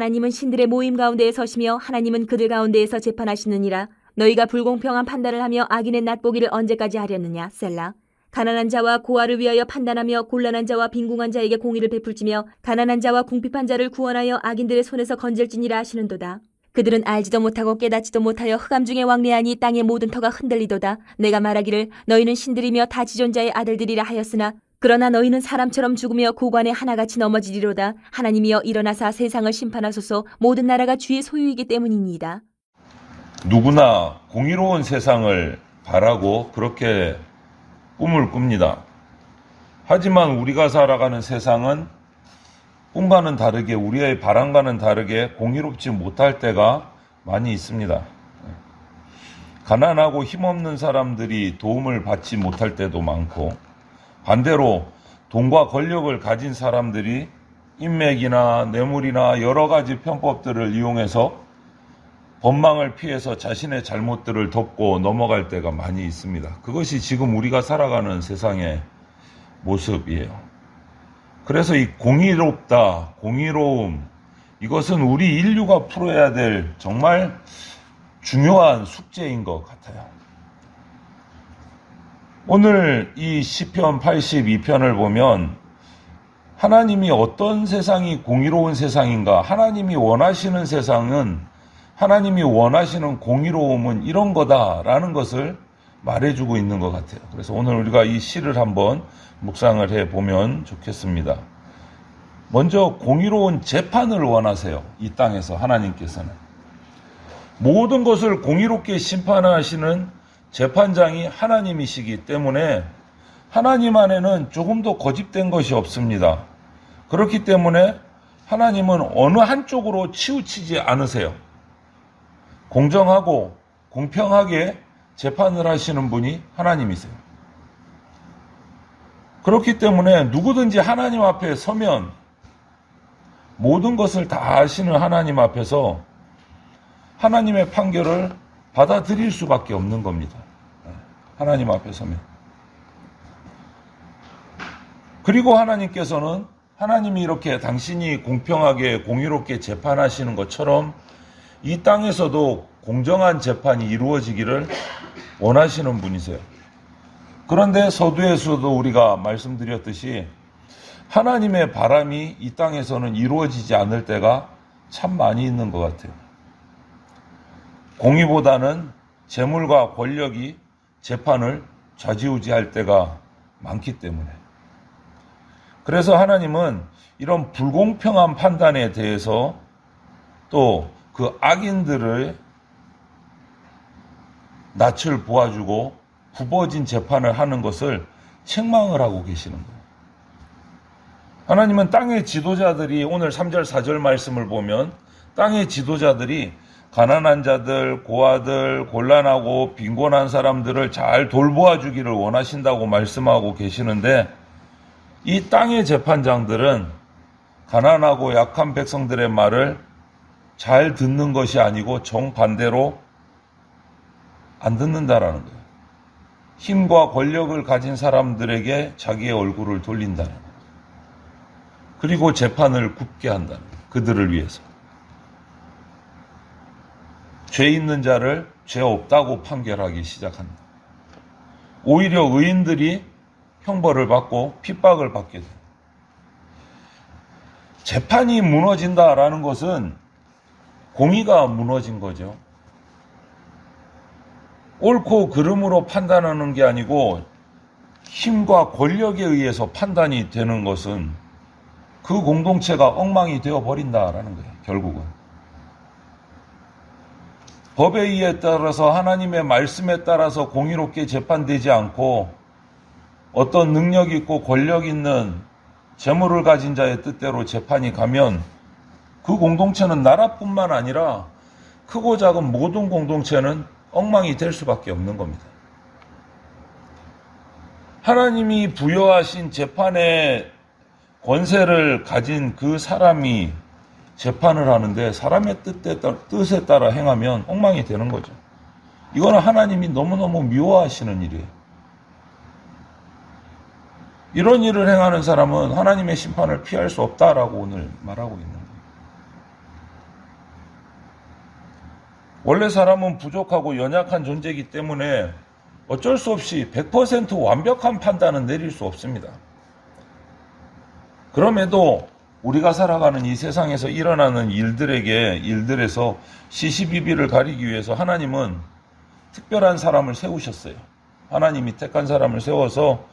하나님은 신들의 모임 가운데에 서시며 하나님은 그들 가운데에서 재판하시느니라. 너희가 불공평한 판단을 하며 악인의 낫보기를 언제까지 하려느냐. 셀라. 가난한 자와 고아를 위하여 판단하며 곤란한 자와 빈궁한 자에게 공의를 베풀지며 가난한 자와 궁핍한 자를 구원하여 악인들의 손에서 건질지니라 하시는도다. 그들은 알지도 못하고 깨닫지도 못하여 흑암 중에 왕래하니 땅의 모든 터가 흔들리도다. 내가 말하기를 너희는 신들이며 다 지존자의 아들들이라 하였으나 그러나 너희는 사람처럼 죽으며 고관에 하나같이 넘어지리로다. 하나님이여 일어나사 세상을 심판하소서. 모든 나라가 주의 소유이기 때문이니이다. 누구나 공의로운 세상을 바라고 그렇게 꿈을 꿉니다. 하지만 우리가 살아가는 세상은 꿈과는 다르게, 우리의 바람과는 다르게 공의롭지 못할 때가 많이 있습니다. 가난하고 힘없는 사람들이 도움을 받지 못할 때도 많고, 반대로 돈과 권력을 가진 사람들이 인맥이나 뇌물이나 여러 가지 편법들을 이용해서 법망을 피해서 자신의 잘못들을 덮고 넘어갈 때가 많이 있습니다. 그것이 지금 우리가 살아가는 세상의 모습이에요. 그래서 이 공의롭다, 공의로움, 이것은 우리 인류가 풀어야 될 정말 중요한 숙제인 것 같아요. 오늘 이 시편 82편을 보면 하나님이 어떤 세상이 공의로운 세상인가, 하나님이 원하시는 세상은, 하나님이 원하시는 공의로움은 이런 거다라는 것을 말해주고 있는 것 같아요. 그래서 오늘 우리가 이 시를 한번 묵상을 해보면 좋겠습니다. 먼저 공의로운 재판을 원하세요. 이 땅에서 하나님께서는. 모든 것을 공의롭게 심판하시는 재판장이 하나님이시기 때문에 하나님 안에는 조금도 거짓된 것이 없습니다. 그렇기 때문에 하나님은 어느 한쪽으로 치우치지 않으세요. 공정하고 공평하게 재판을 하시는 분이 하나님이세요. 그렇기 때문에 누구든지 하나님 앞에 서면 모든 것을 다 아시는 하나님 앞에서 하나님의 판결을 받아들일 수밖에 없는 겁니다. 하나님 앞에 서면. 그리고 하나님께서는 하나님이 이렇게 당신이 공평하게 공의롭게 재판하시는 것처럼 이 땅에서도 공정한 재판이 이루어지기를 원하시는 분이세요. 그런데 서두에서도 우리가 말씀드렸듯이 하나님의 바람이 이 땅에서는 이루어지지 않을 때가 참 많이 있는 것 같아요. 공의보다는 재물과 권력이 재판을 좌지우지할 때가 많기 때문에. 그래서 하나님은 이런 불공평한 판단에 대해서 또 그 악인들의 낯을 보아주고 굽어진 재판을 하는 것을 책망을 하고 계시는 거예요. 하나님은 땅의 지도자들이, 오늘 3절 4절 말씀을 보면 땅의 지도자들이 가난한 자들, 고아들, 곤란하고 빈곤한 사람들을 잘 돌보아 주기를 원하신다고 말씀하고 계시는데, 이 땅의 재판장들은 가난하고 약한 백성들의 말을 잘 듣는 것이 아니고 정반대로 안 듣는다라는 거예요. 힘과 권력을 가진 사람들에게 자기의 얼굴을 돌린다는 거예요. 그리고 재판을 굽게 한다는 거예요. 그들을 위해서. 죄 있는 자를 죄 없다고 판결하기 시작한다. 오히려 의인들이 형벌을 받고 핍박을 받게 돼요. 재판이 무너진다라는 것은 공의가 무너진 거죠. 옳고 그름으로 판단하는 게 아니고 힘과 권력에 의해서 판단이 되는 것은 그 공동체가 엉망이 되어버린다라는 거예요. 결국은. 법에 의해 따라서, 하나님의 말씀에 따라서 공의롭게 재판되지 않고 어떤 능력 있고 권력 있는 재물을 가진 자의 뜻대로 재판이 가면 그 공동체는 나라뿐만 아니라 크고 작은 모든 공동체는 엉망이 될 수밖에 없는 겁니다. 하나님이 부여하신 재판의 권세를 가진 그 사람이 재판을 하는데 사람의 뜻에 따라 행하면 엉망이 되는 거죠. 이거는 하나님이 너무너무 미워하시는 일이에요. 이런 일을 행하는 사람은 하나님의 심판을 피할 수 없다라고 오늘 말하고 있는 거예요. 원래 사람은 부족하고 연약한 존재이기 때문에 어쩔 수 없이 100% 완벽한 판단은 내릴 수 없습니다. 그럼에도 우리가 살아가는 이 세상에서 일어나는 일들에서 시시비비를 가리기 위해서 하나님은 특별한 사람을 세우셨어요. 하나님이 택한 사람을 세워서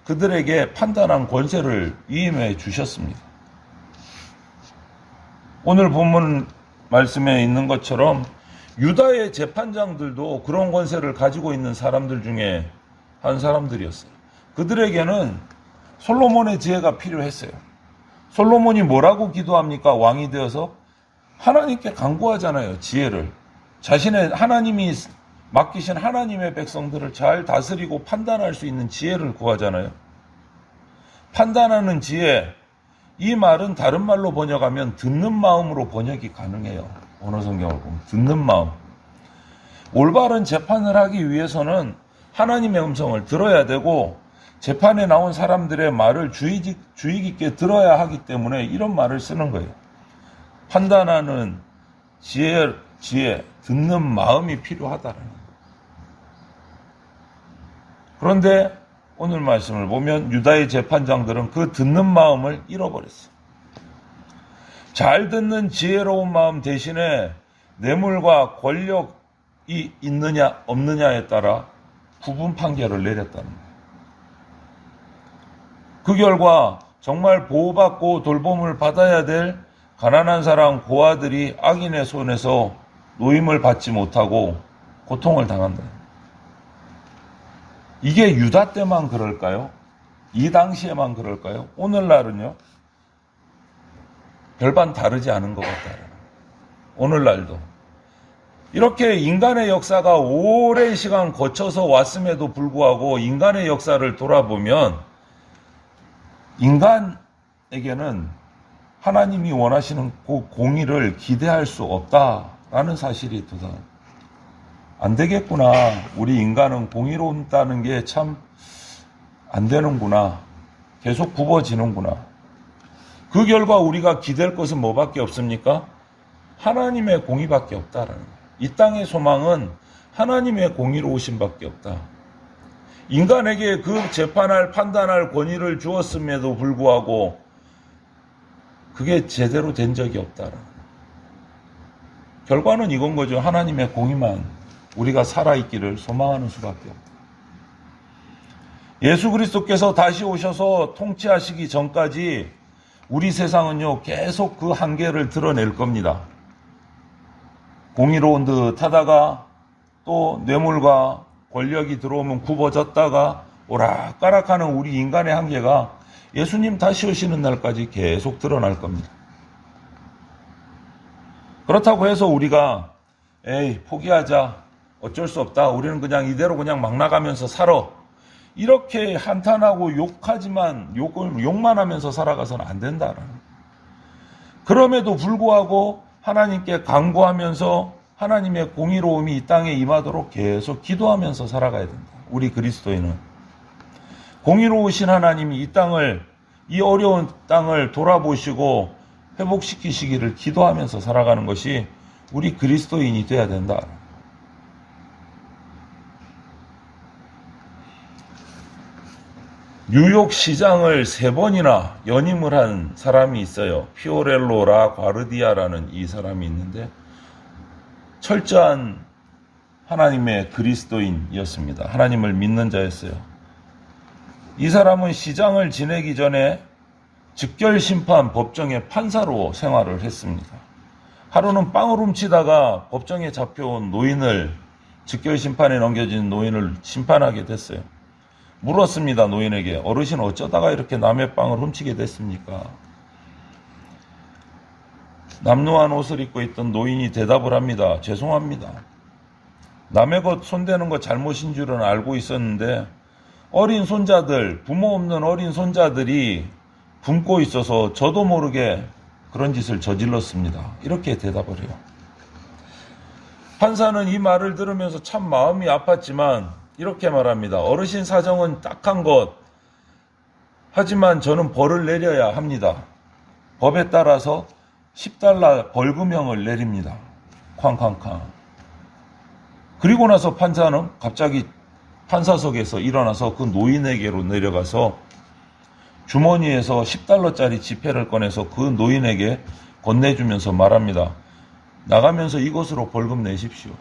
그들에게 판단한 권세를 위임해 주셨습니다. 오늘 본문 말씀에 있는 것처럼 유다의 재판장들도 그런 권세를 가지고 있는 사람들 중에 한 사람들이었어요. 그들에게는 솔로몬의 지혜가 필요했어요. 솔로몬이 뭐라고 기도합니까? 왕이 되어서 하나님께 간구하잖아요. 지혜를. 하나님이 맡기신 하나님의 백성들을 잘 다스리고 판단할 수 있는 지혜를 구하잖아요. 판단하는 지혜, 이 말은 다른 말로 번역하면 듣는 마음으로 번역이 가능해요. 언어 성경을 보면 듣는 마음. 올바른 재판을 하기 위해서는 하나님의 음성을 들어야 되고 재판에 나온 사람들의 말을 주의 깊게 들어야 하기 때문에 이런 말을 쓰는 거예요. 판단하는 지혜, 듣는 마음이 필요하다는 거예요. 그런데 오늘 말씀을 보면 유다의 재판장들은 그 듣는 마음을 잃어버렸어요. 잘 듣는 지혜로운 마음 대신에 뇌물과 권력이 있느냐 없느냐에 따라 구분 판결을 내렸다는 거예요. 그 결과 정말 보호받고 돌봄을 받아야 될 가난한 사람 고아들이 악인의 손에서 노임을 받지 못하고 고통을 당한다. 이게 유다 때만 그럴까요? 이 당시에만 그럴까요? 오늘날은요? 별반 다르지 않은 것 같다. 오늘날도. 이렇게 인간의 역사가 오랜 시간 거쳐서 왔음에도 불구하고 인간의 역사를 돌아보면 인간에게는 하나님이 원하시는 그 공의를 기대할 수 없다라는 사실이 안 되겠구나. 우리 인간은 공의롭다는 게 참 안 되는구나. 계속 굽어지는구나. 그 결과 우리가 기댈 것은 뭐밖에 없습니까? 하나님의 공의밖에 없다라는 거예요. 이 땅의 소망은 하나님의 공의로우심밖에 없다. 인간에게 그 재판할 판단할 권위를 주었음에도 불구하고 그게 제대로 된 적이 없다라는 거예요. 결과는 이건 거죠. 하나님의 공의만 우리가 살아있기를 소망하는 수밖에 없다. 예수 그리스도께서 다시 오셔서 통치하시기 전까지 우리 세상은요 계속 그 한계를 드러낼 겁니다. 공의로운 듯 하다가 또 뇌물과 권력이 들어오면 굽어졌다가 오락가락하는 우리 인간의 한계가 예수님 다시 오시는 날까지 계속 드러날 겁니다. 그렇다고 해서 우리가 포기하자, 어쩔 수 없다, 우리는 그냥 이대로 그냥 막 나가면서 살아, 이렇게 한탄하고 욕만 하면서 살아가서는 안 된다라는 거예요. 그럼에도 불구하고 하나님께 간구하면서 하나님의 공의로움이 이 땅에 임하도록 계속 기도하면서 살아가야 된다. 우리 그리스도인은 공의로우신 하나님이 이 어려운 땅을 돌아보시고 회복시키시기를 기도하면서 살아가는 것이 우리 그리스도인이 돼야 된다. 뉴욕 시장을 3번이나 연임을 한 사람이 있어요. 피오렐로 라 과르디아라는 이 사람이 있는데 철저한 하나님의 그리스도인이었습니다. 하나님을 믿는 자였어요. 이 사람은 시장을 지내기 전에 즉결심판 법정의 판사로 생활을 했습니다. 하루는 빵을 훔치다가 법정에 잡혀온 노인을, 즉결심판에 넘겨진 노인을 심판하게 됐어요. 물었습니다. 노인에게. 어르신 어쩌다가 이렇게 남의 빵을 훔치게 됐습니까? 남루한 옷을 입고 있던 노인이 대답을 합니다. 죄송합니다. 남의 것 손대는 거 잘못인 줄은 알고 있었는데 어린 손자들, 부모 없는 어린 손자들이 굶고 있어서 저도 모르게 그런 짓을 저질렀습니다. 이렇게 대답을 해요. 판사는 이 말을 들으면서 참 마음이 아팠지만 이렇게 말합니다. 어르신 사정은 딱한 것, 하지만 저는 벌을 내려야 합니다. 법에 따라서 $10 벌금형을 내립니다. 쾅쾅쾅. 그리고 나서 판사는 갑자기 판사석에서 일어나서 그 노인에게로 내려가서 주머니에서 10달러짜리 지폐를 꺼내서 그 노인에게 건네주면서 말합니다. 나가면서 이것으로 벌금 내십시오.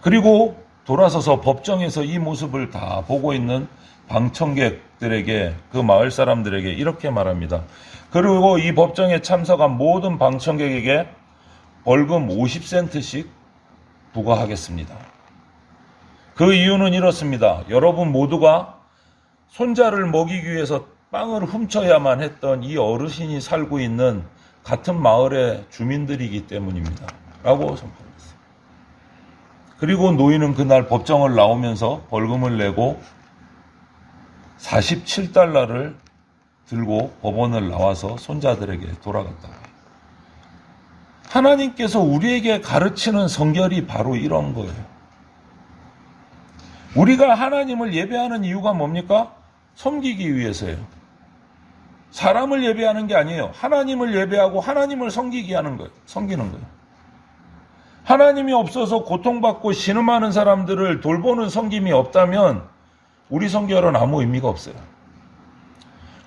그리고 돌아서서 법정에서 이 모습을 다 보고 있는 방청객들에게, 그 마을 사람들에게 이렇게 말합니다. 그리고 이 법정에 참석한 모든 방청객에게 벌금 50센트씩 부과하겠습니다. 그 이유는 이렇습니다. 여러분 모두가 손자를 먹이기 위해서 빵을 훔쳐야만 했던 이 어르신이 살고 있는 같은 마을의 주민들이기 때문입니다. 라고 선포했습니다. 그리고 노인은 그날 법정을 나오면서 벌금을 내고 47달러를 들고 법원을 나와서 손자들에게 돌아갔다. 하나님께서 우리에게 가르치는 성결이 바로 이런 거예요. 우리가 하나님을 예배하는 이유가 뭡니까? 섬기기 위해서예요. 사람을 예배하는 게 아니에요. 하나님을 예배하고 하나님을 섬기게 하는 거예요. 섬기는 거예요. 하나님이 없어서 고통받고 신음하는 사람들을 돌보는 섬김이 없다면 우리 성결은 아무 의미가 없어요.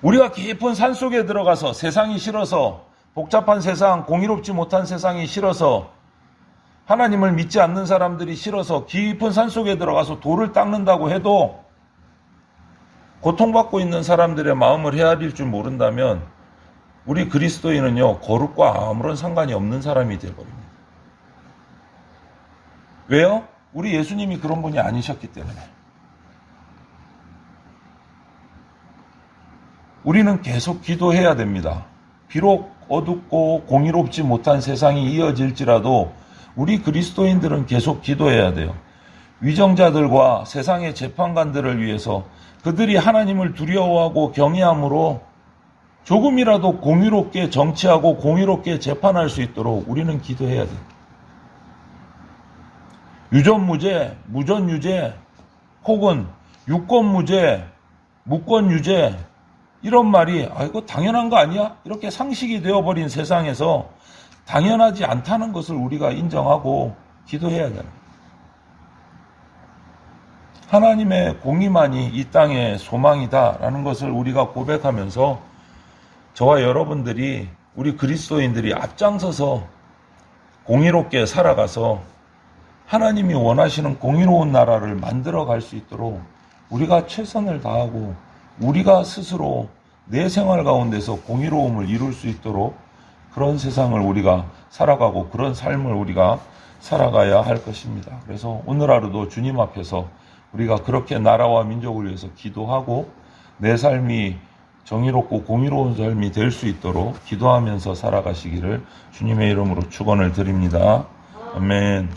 우리가 깊은 산속에 들어가서 세상이 싫어서, 복잡한 세상, 공의롭지 못한 세상이 싫어서, 하나님을 믿지 않는 사람들이 싫어서 깊은 산속에 들어가서 돌을 닦는다고 해도 고통받고 있는 사람들의 마음을 헤아릴 줄 모른다면 우리 그리스도인은요, 거룩과 아무런 상관이 없는 사람이 되어버립니다. 왜요? 우리 예수님이 그런 분이 아니셨기 때문에. 우리는 계속 기도해야 됩니다. 비록 어둡고 공의롭지 못한 세상이 이어질지라도 우리 그리스도인들은 계속 기도해야 돼요. 위정자들과 세상의 재판관들을 위해서 그들이 하나님을 두려워하고 경외함으로 조금이라도 공의롭게 정치하고 공의롭게 재판할 수 있도록 우리는 기도해야 돼요. 유전무죄, 무전유죄, 혹은 유권무죄, 무권유죄, 이런 말이 이거 당연한 거 아니야? 이렇게 상식이 되어버린 세상에서 당연하지 않다는 것을 우리가 인정하고 기도해야 돼요. 하나님의 공의만이 이 땅의 소망이다라는 것을 우리가 고백하면서 저와 여러분들이, 우리 그리스도인들이 앞장서서 공의롭게 살아가서 하나님이 원하시는 공의로운 나라를 만들어 갈 수 있도록 우리가 최선을 다하고 우리가 스스로 내 생활 가운데서 공의로움을 이룰 수 있도록 그런 세상을 우리가 살아가고 그런 삶을 우리가 살아가야 할 것입니다. 그래서 오늘 하루도 주님 앞에서 우리가 그렇게 나라와 민족을 위해서 기도하고 내 삶이 정의롭고 공의로운 삶이 될 수 있도록 기도하면서 살아가시기를 주님의 이름으로 축원을 드립니다. 아멘.